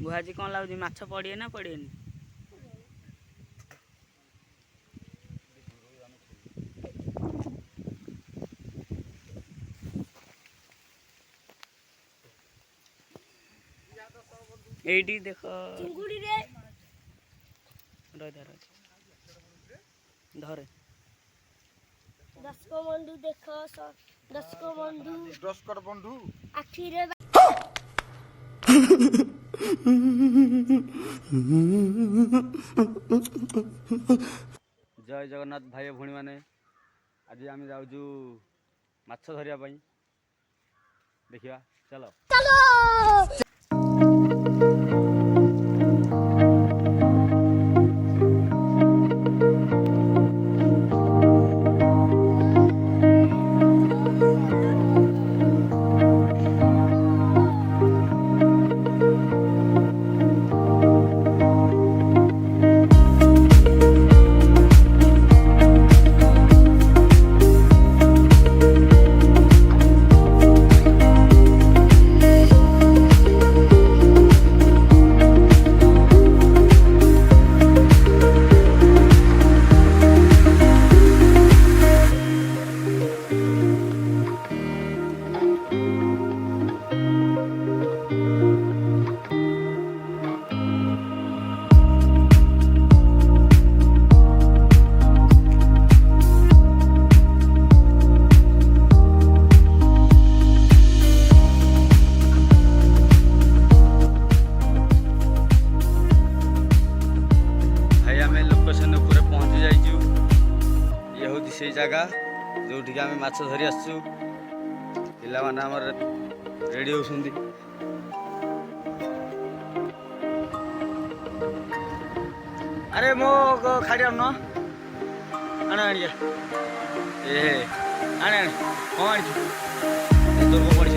बुहाजी कौन लगुच माछ पड़े ना पड़े एटी देख धरे दर्शक बंधु देख दर्शक बंधु दर्शक बंधु आखिरे जय जगन्नाथ भाई भौणी मैंने आज आम जाऊँ माछ धरिया देखिया चलो चलो से जगह जो आम माछ धरी आसु पिला रेडी होती अरे मो खाड़ी आन आण आण ए आण आण कौन आनी तोर कौन पड़ी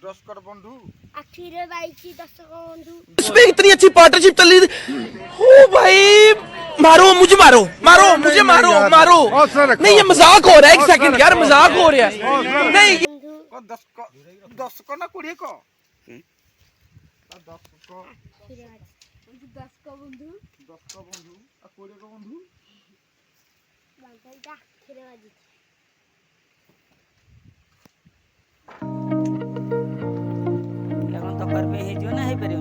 दर्शक बंधु आखिरे बाईची दर्शक बंधु इसमें इतनी अच्छी पार्टनरशिप चल रही थी। ओ भाई मारो मुझे मारो मारो मुझे मारो मारो नहीं ये मजाक हो रहा है। एक सेकंड यार मजाक हो रहा है। नहीं दर्शक ना कोड़े को दर्शक बंधु आ कोड़े को बंधु बांधा आखिरे बाजी तो कर पे जो ना है परियो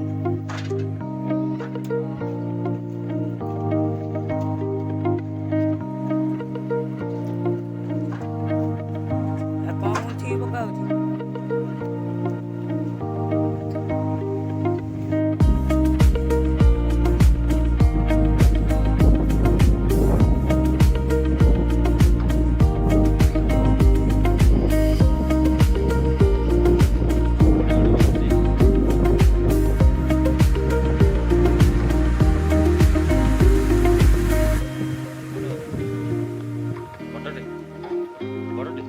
कौन ଦେଖିକି ପକା ହଉଛି। ବଡ଼ଟେ ବଡ଼ଟେ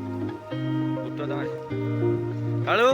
ଉତ୍ତର ଦମାରି କାଳୁ